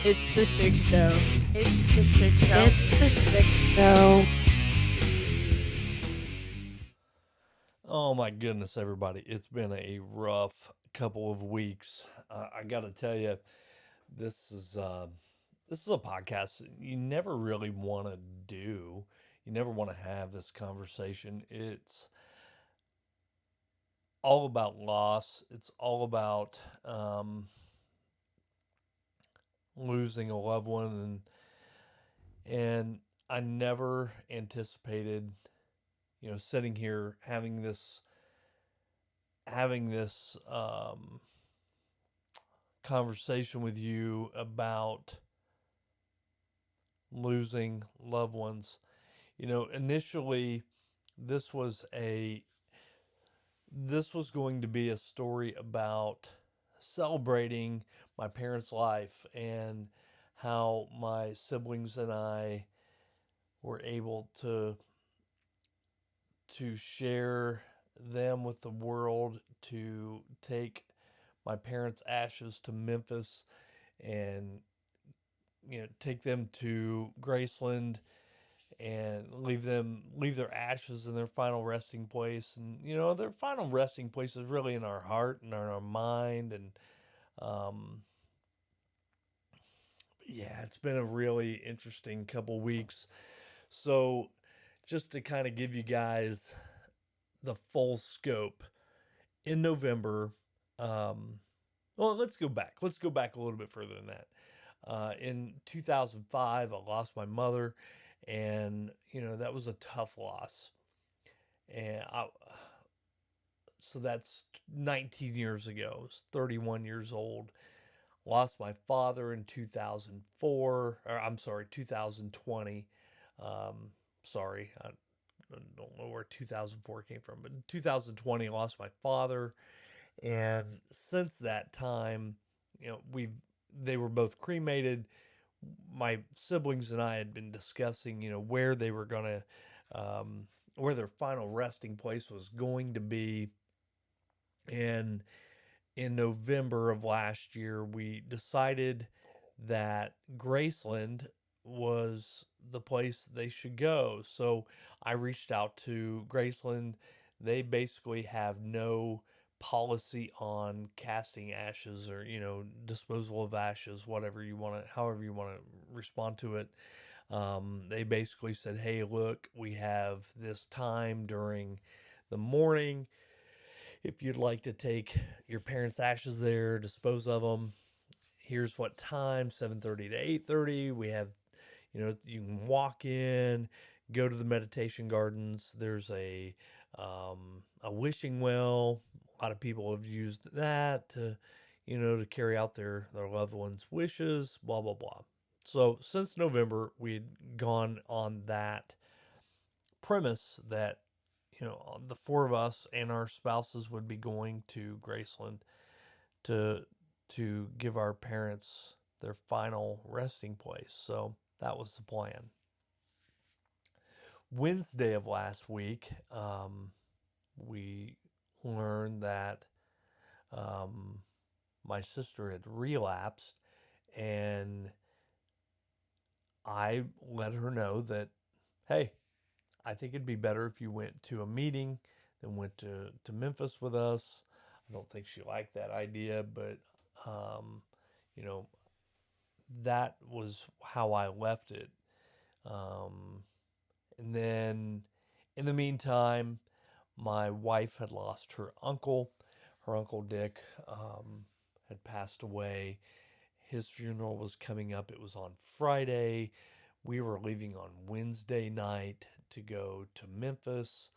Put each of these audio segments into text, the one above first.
It's the sick show. It's the sick show. It's the sick show. Oh my goodness, everybody. It's been a rough couple of weeks. I got to tell you, this is uh, this is a podcast you never really want to do. You never want to have this conversation. It's all about loss. It's all about losing a loved one, and I never anticipated, sitting here having this conversation with you about losing loved ones. Initially this was a this was going to be a story about celebrating my parents' life and how my siblings and I were able to share them with the world, to take my parents' ashes to Memphis and take them to Graceland and leave their ashes in their final resting place. And their final resting place is really in our heart and in our mind. And um yeah, it's been a really interesting couple weeks. So just to kind of give you guys the full scope, in November, um well, let's go back a little bit further than that. In 2005, I lost my mother, and that was a tough loss. And so that's 19 years ago. I was 31 years old. Lost my father in 2004, or I'm sorry, 2020. Sorry, I don't know where 2004 came from, but in 2020, I lost my father. And since that time, we've they were both cremated. My siblings and I had been discussing, where they were going to, where their final resting place was going to be. And in November of last year, we decided that Graceland was the place they should go. So I reached out to Graceland. They basically have no policy on casting ashes or disposal of ashes, whatever you want to, however you want to respond to it. They basically said, hey, look, we have this time during the morning. If you'd like to take your parents' ashes there, dispose of them, here's what time: 7:30 to 8:30. We have, you can walk in, go to the meditation gardens. There's a wishing well. A lot of people have used that to, to carry out their loved ones' wishes. Blah blah blah. So since November, we'd gone on that premise that the four of us and our spouses would be going to Graceland to give our parents their final resting place. So that was the plan. Wednesday of last week, we learned that um, my sister had relapsed, and I let her know that, hey, I think it'd be better if you went to a meeting than went to Memphis with us. I don't think she liked that idea, but um, you know, that was how I left it. Um, and then in the meantime, my wife had lost her uncle. Her uncle Dick had passed away. His funeral was coming up. It was on Friday. We were leaving on Wednesday night to go to Memphis.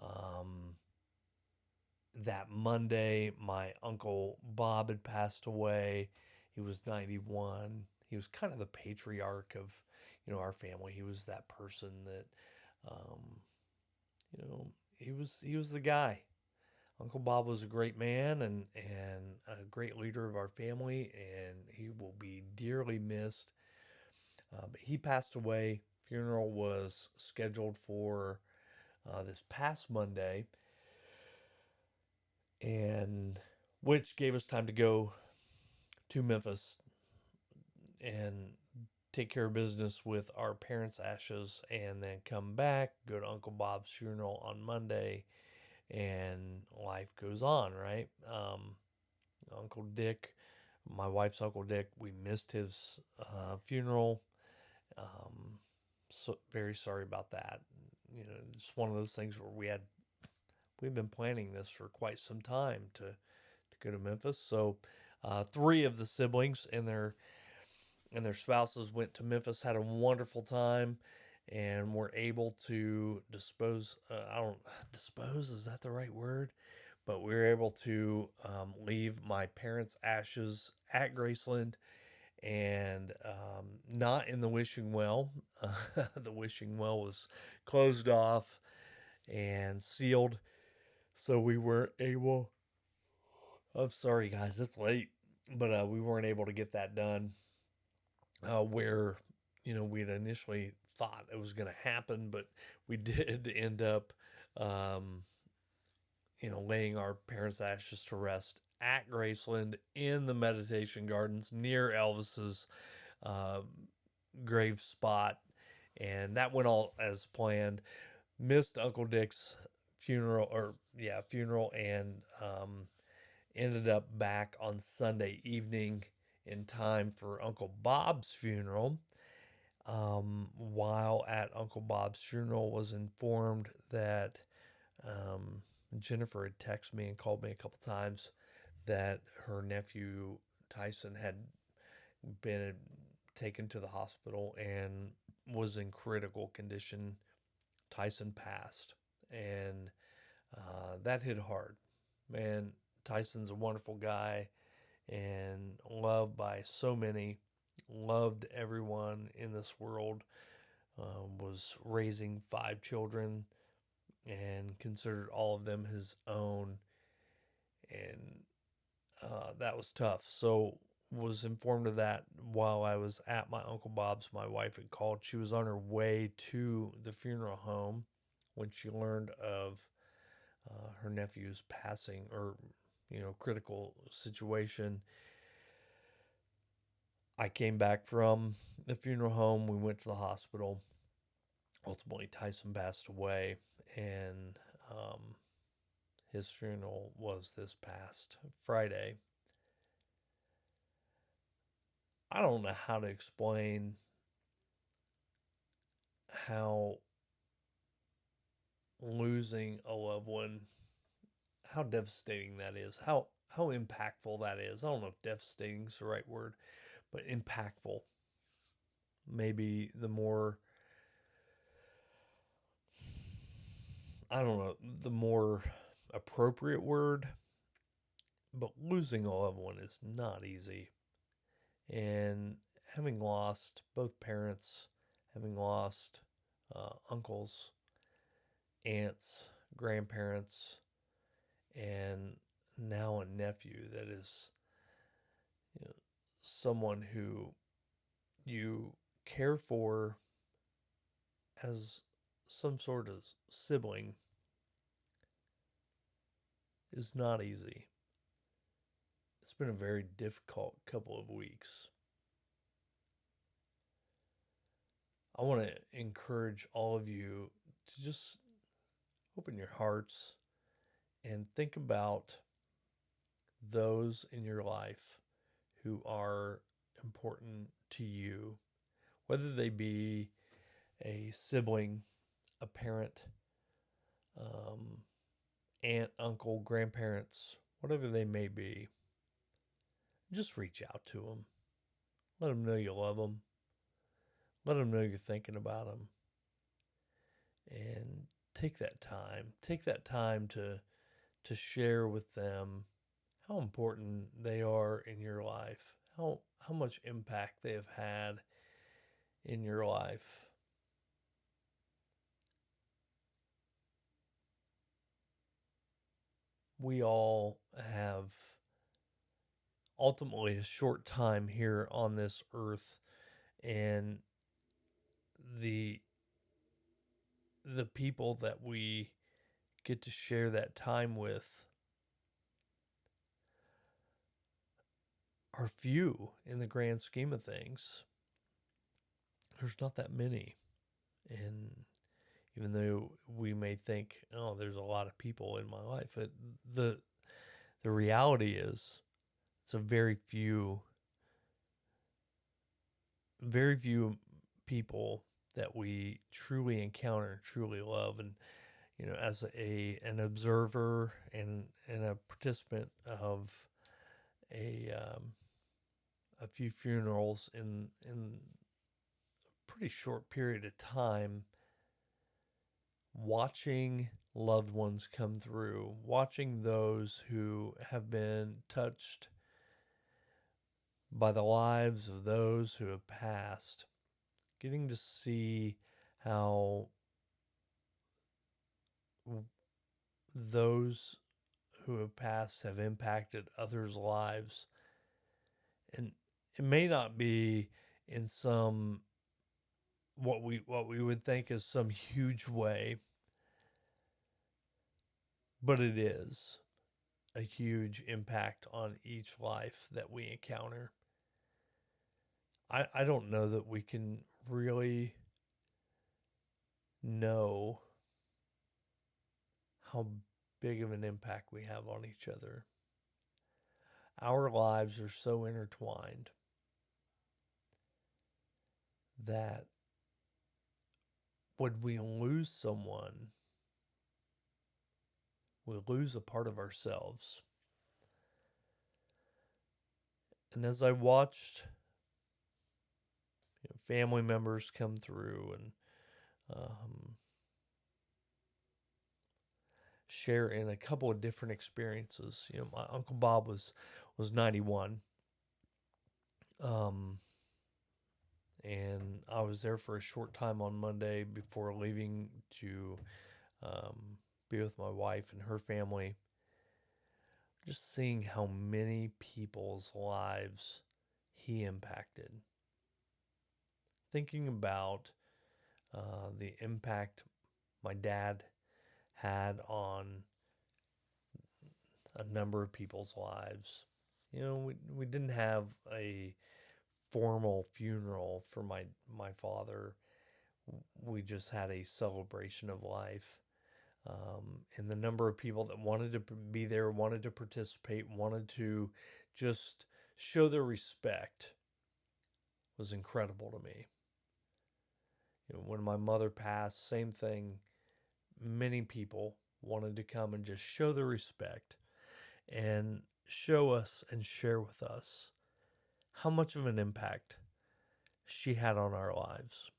Um, that Monday, my uncle Bob had passed away. He was 91. He was kind of the patriarch of, our family. He was that person that, um, he was the guy. Uncle Bob was a great man and a great leader of our family, and he will be dearly missed. But he passed away. Funeral was scheduled for this past Monday, and which gave us time to go to Memphis. and take care of business with our parents' ashes, and then come back, go to Uncle Bob's funeral on Monday, and life goes on, right? Uncle Dick, my wife's Uncle Dick, we missed his funeral. Um, so very sorry about that. You know, it's one of those things where we've been planning this for quite some time to go to Memphis. So, three of the siblings and their spouses went to Memphis, had a wonderful time, and were able to dispose. I don't dispose, is that the right word? But we were able to leave my parents' ashes at Graceland and not in the wishing well. The wishing well was closed off and sealed, so we were able. I'm sorry, guys, it's late, but we weren't able to get that done. Where we had initially thought it was going to happen, but we did end up, um, laying our parents' ashes to rest at Graceland in the meditation gardens near Elvis's uh, grave spot, and that went all as planned. Missed Uncle Dick's funeral, and ended up back on Sunday evening in time for Uncle Bob's funeral. While at Uncle Bob's funeral, was informed that um, Jennifer had texted me and called me a couple times that her nephew Tyson had been taken to the hospital and was in critical condition. Tyson passed, and that hit hard. Man, Tyson's a wonderful guy and loved by so many, loved everyone in this world, was raising 5 children and considered all of them his own. And that was tough. So, was informed of that while I was at my Uncle Bob's. My wife had called. She was on her way to the funeral home when she learned of her nephew's passing, or critical situation. I came back from the funeral home. We went to the hospital. Ultimately, Tyson passed away, and his funeral was this past Friday. I don't know how to explain how losing a loved one, how devastating that is, how impactful that is. I don't know if devastating is the right word, but impactful. Maybe the more, I don't know, the more appropriate word. But losing a loved one is not easy. And having lost both parents, having lost uncles, aunts, grandparents, and now a nephew that is, you know, someone who you care for as some sort of sibling, is not easy. It's been a very difficult couple of weeks. I want to encourage all of you to just open your hearts and think about those in your life who are important to you, whether they be a sibling, a parent, um, aunt, uncle, grandparents, whatever they may be. Just reach out to them. Let them know you love them. Let them know you're thinking about them. And take that time. Take that time to share with them how important they are in your life, how much impact they have had in your life. We all have ultimately a short time here on this earth, and the the people that we get to share that time with are few in the grand scheme of things. There's not that many. And even though we may think, oh, there's a lot of people in my life, the the reality is it's a very few people that we truly encounter, truly love. And as an observer and a participant of a a few funerals in a pretty short period of time, watching loved ones come through, watching those who have been touched by the lives of those who have passed, getting to see how those who have passed have impacted others' lives. And it may not be in some what we would think is some huge way, but it is a huge impact on each life that we encounter. I don't know that we can really know how big of an impact we have on each other. Our lives are so intertwined that when we lose someone, we lose a part of ourselves. And as I watched family members come through and share in a couple of different experiences. My Uncle Bob was 91. Um, and I was there for a short time on Monday before leaving to be with my wife and her family. Just seeing how many people's lives he impacted. Thinking about the impact my dad had on a number of people's lives. We didn't have a formal funeral for my father. We just had a celebration of life. And the number of people that wanted to be there, wanted to participate, wanted to just show their respect was incredible to me. When my mother passed, same thing. Many people wanted to come and just show their respect and show us and share with us how much of an impact she had on our lives.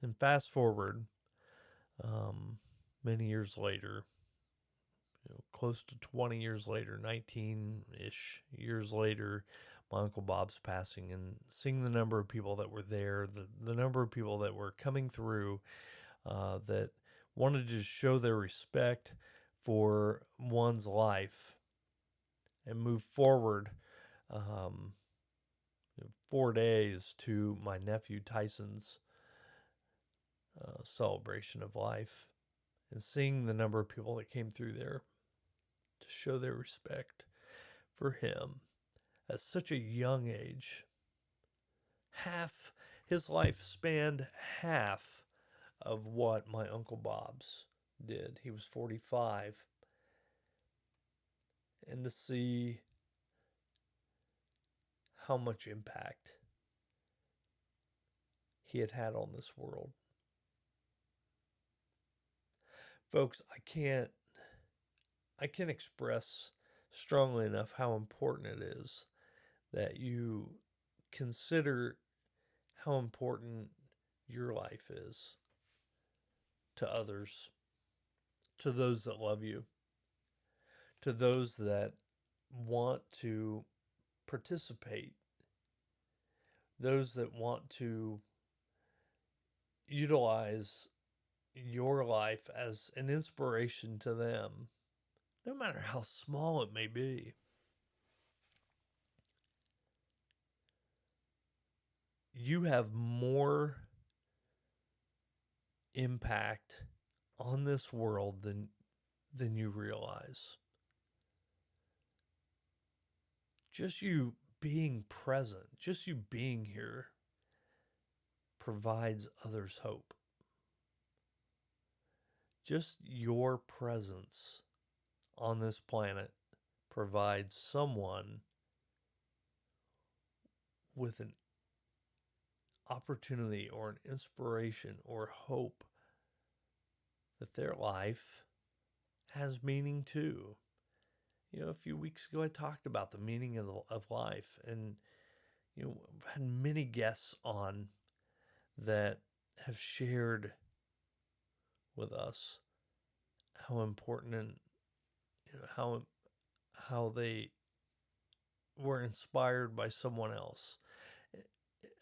And fast forward many years later, close to 20 years later, 19-ish years later, my Uncle Bob's passing, and seeing the number of people that were there, the number of people that were coming through that wanted to show their respect for one's life and move forward 4 days to my nephew Tyson's celebration of life, and seeing the number of people that came through there to show their respect for him at such a young age. Half his life spanned half of what my Uncle Bob's did. He was 45. And to see how much impact he had had on this world. Folks, I can't express strongly enough how important it is that you consider how important your life is to others, to those that love you, to those that want to participate, those that want to utilize your life as an inspiration to them, no matter how small it may be. You have more impact on this world than you realize. just you being present, just you being here provides others hope. Just your presence on this planet provides someone with an opportunity or an inspiration or hope that their life has meaning too. A few weeks ago I talked about the meaning of life, and I've had many guests on that have shared with us how important and how they were inspired by someone else.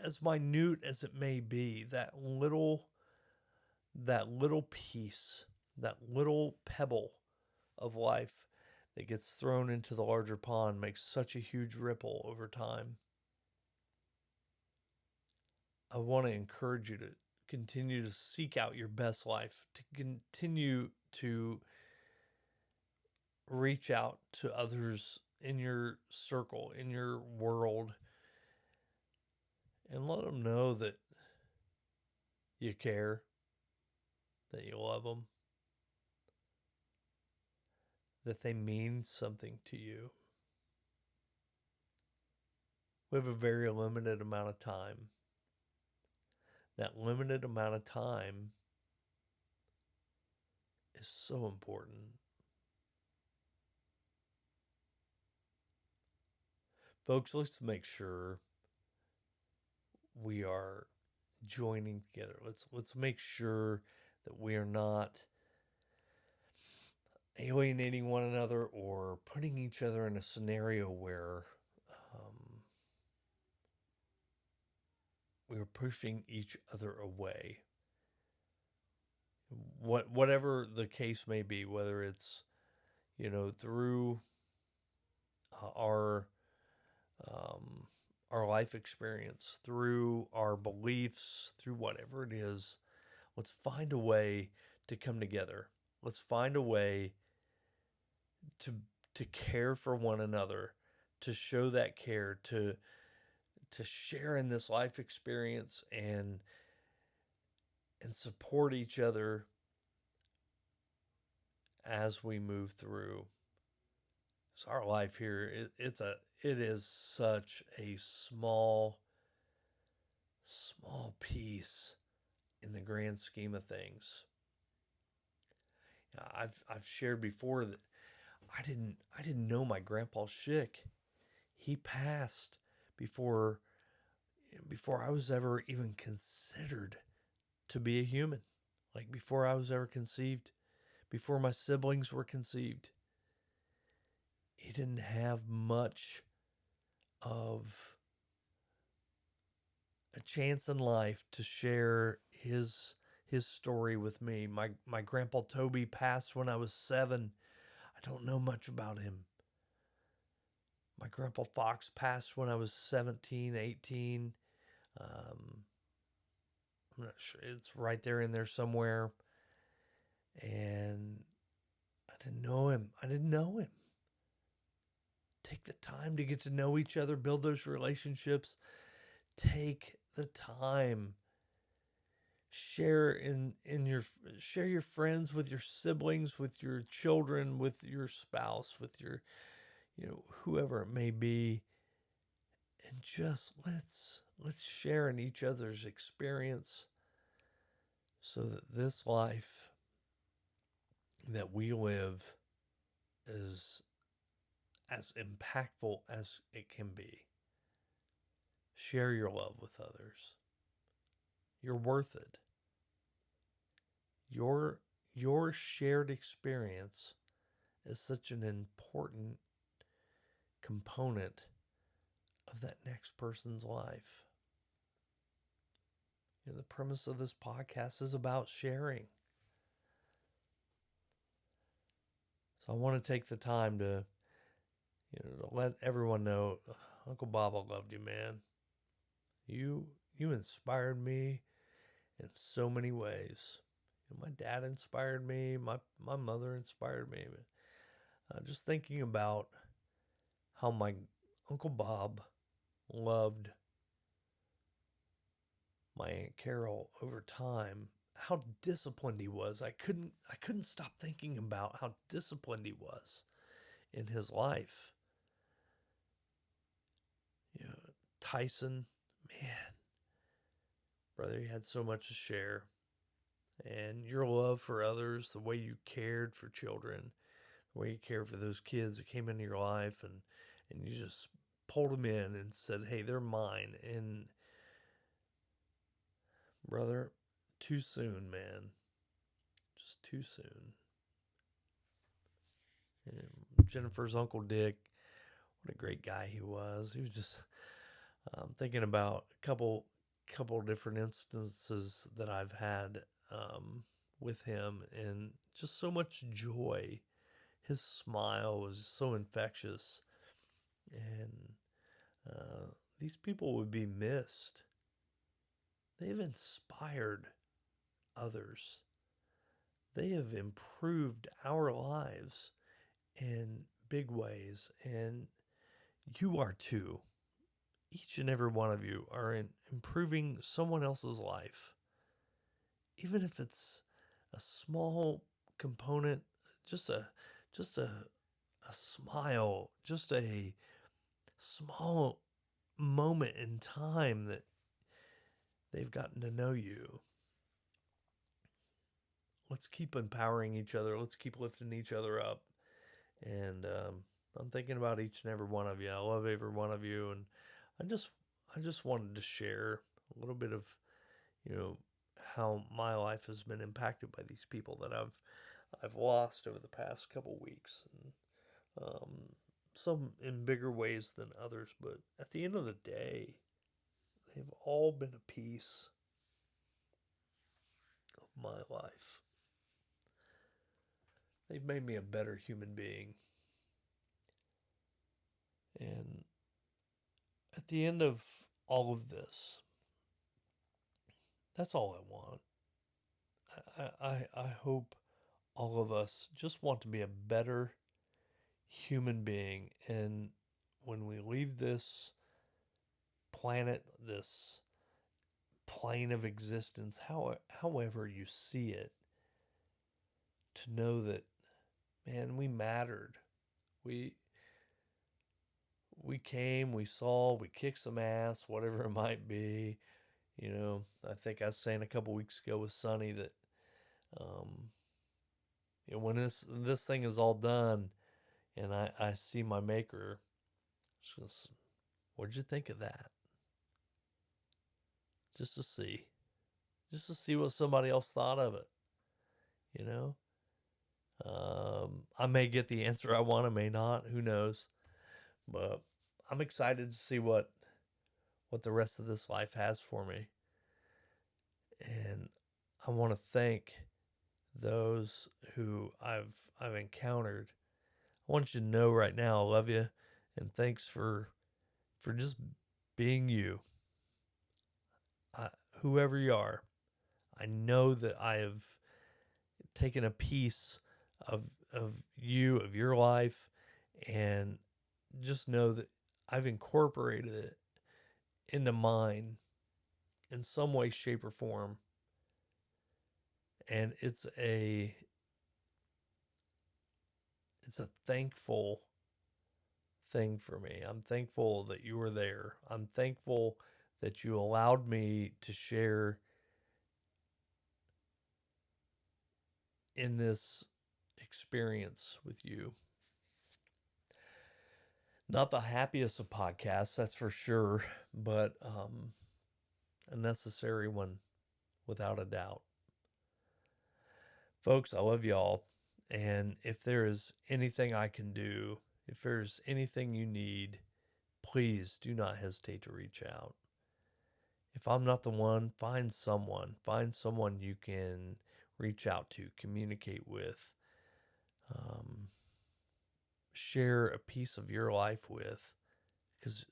As minute as it may be, that little piece, that little pebble of life that gets thrown into the larger pond makes such a huge ripple over time. I want to encourage you to continue to seek out your best life, to continue to reach out to others in your circle, in your world, and let them know that you care, that you love them, that they mean something to you. We have a very limited amount of time. That limited amount of time is so important. Folks, let's make sure we are joining together. Let's make sure that we are not alienating one another or putting each other in a scenario where we are pushing each other away. Whatever the case may be, whether it's through our our life experience, through our beliefs, through whatever it is, let's find a way to come together. Let's find a way to care for one another, to show that care, to share in this life experience and support each other as we move through. So our life here, it is such a small piece in the grand scheme of things. I've shared before that I didn't know my grandpa Schick. He passed before I was ever even considered to be a human. Like before I was ever conceived, before my siblings were conceived. He didn't have much of a chance in life to share his story with me. My grandpa Toby passed when I was 7. I don't know much about him. My grandpa Fox passed when I was 17, 18. I'm not sure. It's right there in there somewhere. And I didn't know him. Take the time to get to know each other, build those relationships. Take the time. Share your friends with your siblings, with your children, with your spouse, with your whoever it may be, and just let's share in each other's experience so that this life that we live is as impactful as it can be. Share your love with others. You're worth it. Your shared experience is such an important component of that next person's life. The premise of this podcast is about sharing. So I want to take the time to let everyone know Uncle Bob, I loved you, man. You inspired me in so many ways. My dad inspired me. My mother inspired me. But just thinking about how my Uncle Bob loved my Aunt Carol over time, how disciplined he was. I couldn't stop thinking about how disciplined he was in his life. You know, Tyson, man, brother, he had so much to share. And your love for others, the way you cared for children, the way you cared for those kids that came into your life, and you just pulled them in and said, "Hey, they're mine." And brother, too soon, man, just too soon. And Jennifer's Uncle Dick, what a great guy he was. He was just thinking about a couple different instances that I've had with him, and just so much joy. His smile was so infectious, and these people would be missed. They've inspired others. They have improved our lives in big ways, and you are too. Each and every one of you are improving someone else's life, even if it's a small component, just a smile, just a small moment in time that they've gotten to know you. Let's keep empowering each other. Let's keep lifting each other up. And I'm thinking about each and every one of you. I love every one of you, and I just I just wanted to share a little bit of, you know, how my life has been impacted by these people that I've lost over the past couple weeks, and some in bigger ways than others. But at the end of the day, they've all been a piece of my life. They've made me a better human being. And at the end of all of this, that's all I want. I hope all of us just want to be a better human being. And when we leave this planet, this plane of existence, however you see it, to know that, man, we mattered. We we came, we saw, we kicked some ass, whatever it might be. I think I was saying a couple weeks ago with Sonny that, um, when this thing is all done, and I see my maker, just, what'd you think of that? Just to see, just to see what somebody else thought of it. You know, I may get the answer I want, I may not. Who knows? But I'm excited to see what the rest of this life has for me, and I want to thank those who I've encountered. I want you to know right now, I love you, and thanks for just being you. I, whoever you are, I know that I have taken a piece of you, of your life, and just know that I've incorporated it into mine in some way, shape, or form. And it's a thankful thing for me. I'm thankful that you were there. I'm thankful that you allowed me to share in this experience with you. Not the happiest of podcasts, that's for sure, but a necessary one without a doubt. Folks, I love y'all. And if there is anything I can do, if there's anything you need, please do not hesitate to reach out. If I'm not the one, find someone. Find someone you can reach out to, communicate with, um, share a piece of your life with. Because,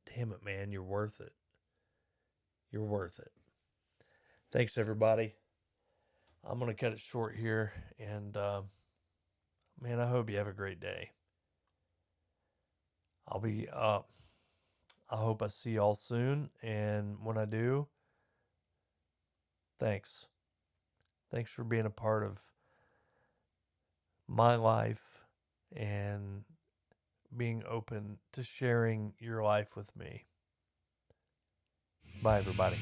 damn it, man, you're worth it. You're worth it. Thanks, everybody. I'm going to cut it short here. And, man, I hope you have a great day. I'll be I hope I see y'all soon, and when I do, thanks. Thanks for being a part of my life and being open to sharing your life with me. Bye, everybody.